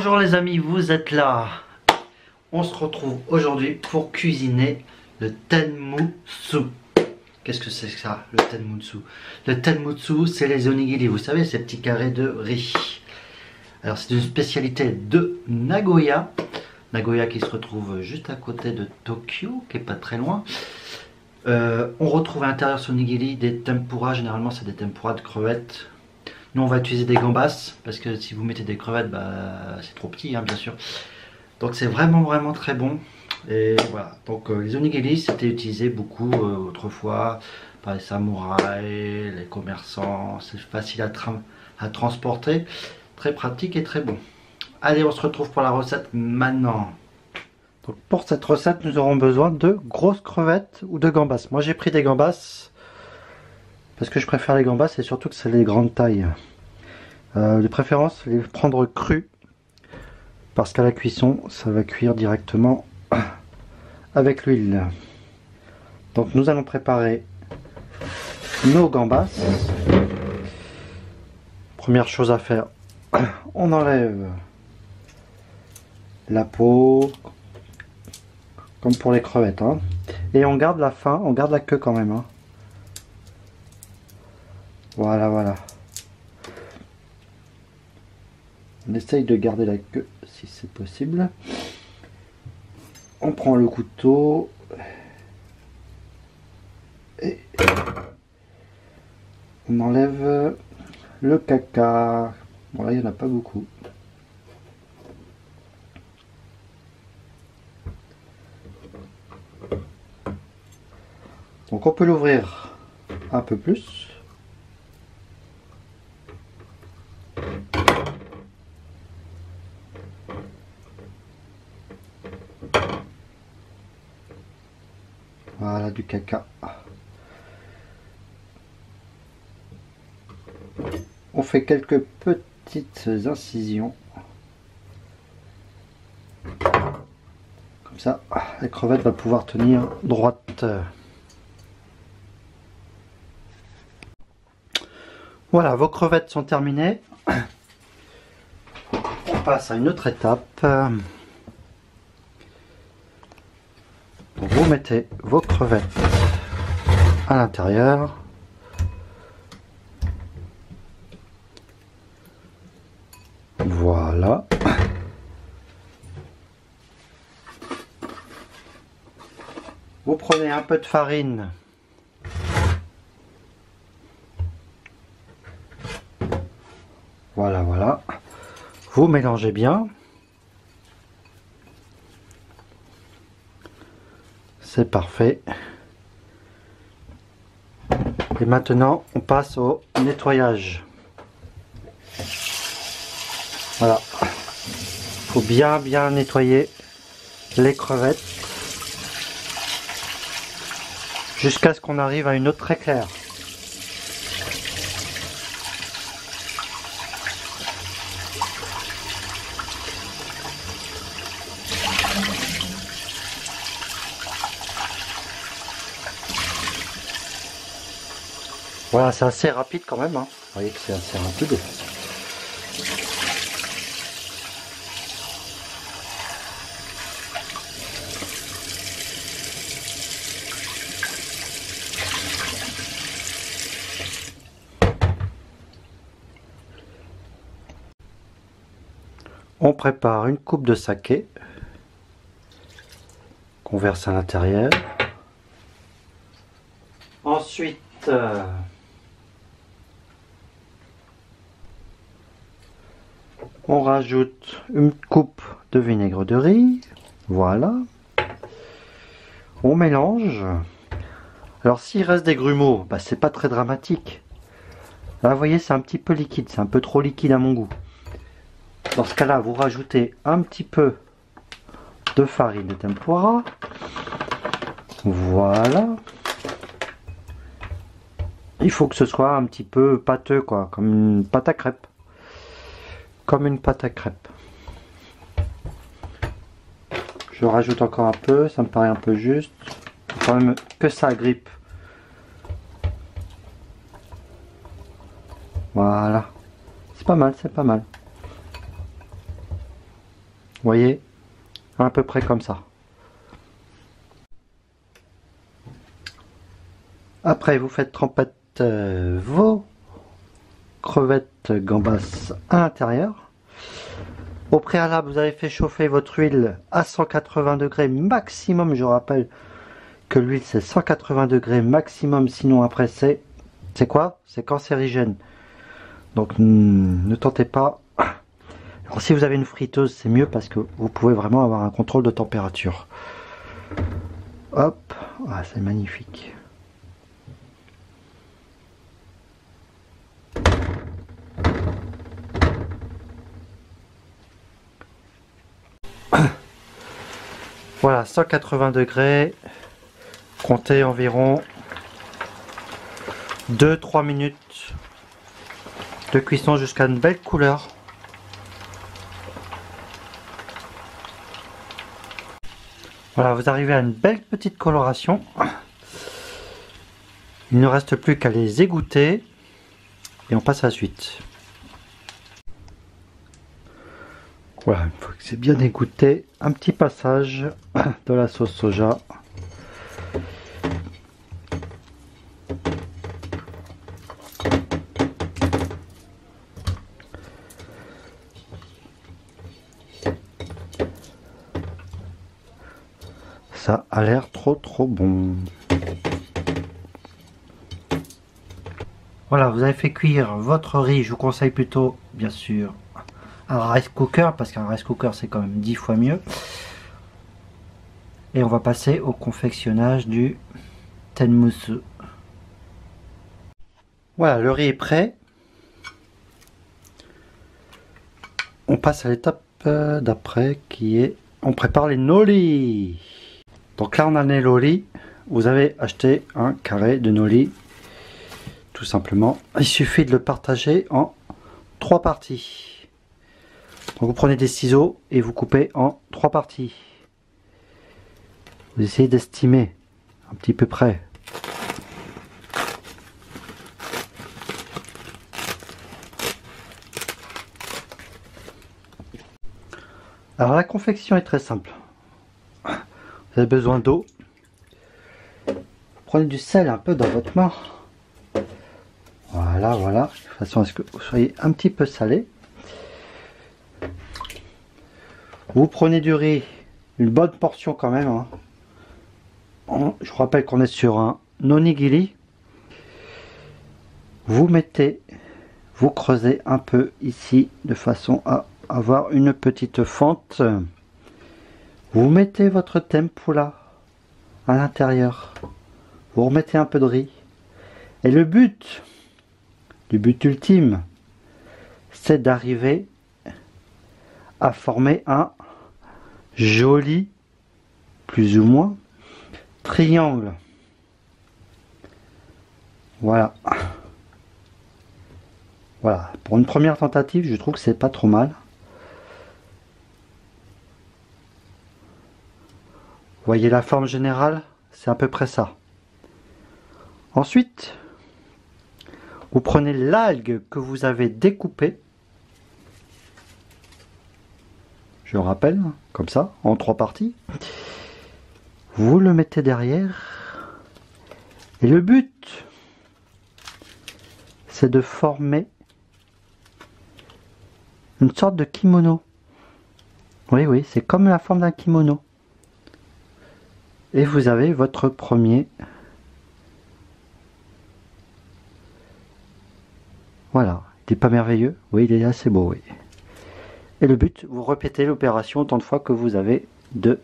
Bonjour les amis, vous êtes là. On se retrouve aujourd'hui pour cuisiner le tenmutsu. Qu'est-ce que c'est que ça, le tenmutsu? Le tenmutsu, c'est les onigiri, vous savez, ces petits carrés de riz. Alors c'est une spécialité de Nagoya. Nagoya qui se retrouve juste à côté de Tokyo, qui est pas très loin. On retrouve à l'intérieur de ce onigiri des tempura, généralement c'est des tempura de crevettes. Nous on va utiliser des gambas, parce que si vous mettez des crevettes, bah, c'est trop petit hein, bien sûr. Donc c'est vraiment très bon. Et voilà, donc les onigiri c'était utilisé beaucoup autrefois par les samouraïs, les commerçants. C'est facile à transporter, très pratique et très bon. Allez, on se retrouve pour la recette maintenant. Donc pour cette recette nous aurons besoin de grosses crevettes ou de gambas. Moi j'ai pris des gambas parce que je préfère les gambas et surtout que c'est les grandes tailles. De préférence les prendre crus parce qu'à la cuisson ça va cuire directement avec l'huile. Donc nous allons préparer nos gambas. Première chose à faire, on enlève la peau comme pour les crevettes hein. Et on garde la fin, on garde la queue quand même hein. Voilà. On essaye de garder la queue si c'est possible. On prend le couteau et on enlève le caca. Bon là il n'y en a pas beaucoup. Donc on peut l'ouvrir un peu plus. Voilà du caca. On fait quelques petites incisions. Comme ça, la crevette va pouvoir tenir droite. Voilà, vos crevettes sont terminées. On passe à une autre étape. Vous mettez vos crevettes à l'intérieur. Voilà. Vous prenez un peu de farine. Voilà. Vous mélangez bien. C'est parfait. Et maintenant, on passe au nettoyage. Voilà. Il faut bien nettoyer les crevettes jusqu'à ce qu'on arrive à une eau très claire. Voilà, c'est assez rapide quand même, hein. Vous voyez que c'est assez rapide. On prépare une coupe de saké qu'on verse à l'intérieur. Ensuite, on rajoute une coupe de vinaigre de riz. Voilà. On mélange. Alors s'il reste des grumeaux, bah, c'est pas très dramatique. Là vous voyez c'est un petit peu liquide, c'est un peu trop liquide à mon goût. Dans ce cas là vous rajoutez un petit peu de farine de tempura. Voilà. Il faut que ce soit un petit peu pâteux quoi, comme une pâte à crêpes. Comme une pâte à crêpes. Je rajoute encore un peu, ça me paraît un peu juste. Il faut quand même que ça agrippe. Voilà. C'est pas mal, c'est pas mal. voyez, à peu près comme ça. Après, vous faites tremper vos crevettes gambas à l'intérieur. Au préalable, vous avez fait chauffer votre huile à 180 degrés maximum. Je rappelle que l'huile c'est 180 degrés maximum, sinon après c'est quoi? C'est cancérigène. Donc ne tentez pas. Alors, si vous avez une friteuse, c'est mieux parce que vous pouvez vraiment avoir un contrôle de température. Hop, ah, c'est magnifique. Voilà, 180 degrés, comptez environ 2-3 minutes de cuisson jusqu'à une belle couleur. Voilà, vous arrivez à une belle petite coloration. Il ne reste plus qu'à les égoutter et on passe à la suite. Voilà, une fois que c'est bien égoutté, un petit passage de la sauce soja. Ça a l'air trop bon. Voilà, vous avez fait cuire votre riz. Je vous conseille plutôt, bien sûr, un rice cooker, parce qu'un rice cooker c'est quand même 10 fois mieux. Et on va passer au confectionnage du tenmusu. Voilà, le riz est prêt. On passe à l'étape d'après qui est on prépare les nori. Donc là on a les nori. Vous avez acheté un carré de nori. Tout simplement. Il suffit de le partager en 3 parties. Donc vous prenez des ciseaux et vous coupez en 3 parties. Vous essayez d'estimer un petit peu près. Alors la confection est très simple. Vous avez besoin d'eau. Prenez du sel un peu dans votre main. Voilà, voilà, de façon à ce que vous soyez un petit peu salé. Vous prenez du riz, une bonne portion quand même. Hein. Je vous rappelle qu'on est sur un onigiri. Vous mettez, vous creusez un peu ici de façon à avoir une petite fente. Vous mettez votre tempura à l'intérieur. Vous remettez un peu de riz. Et le but ultime, c'est d'arriver à former un joli, plus ou moins, triangle. Voilà. Voilà. Pour une première tentative, je trouve que c'est pas trop mal. Vous voyez la forme générale, c'est à peu près ça. Ensuite, vous prenez l'algue que vous avez découpée. Je rappelle, comme ça, en 3 parties. Vous le mettez derrière. Et le but, c'est de former une sorte de kimono. Oui, oui, c'est comme la forme d'un kimono. Et vous avez votre premier. Voilà, il n'est pas merveilleux? Oui, il est assez beau, oui. Et le but, vous répétez l'opération autant de fois que vous avez de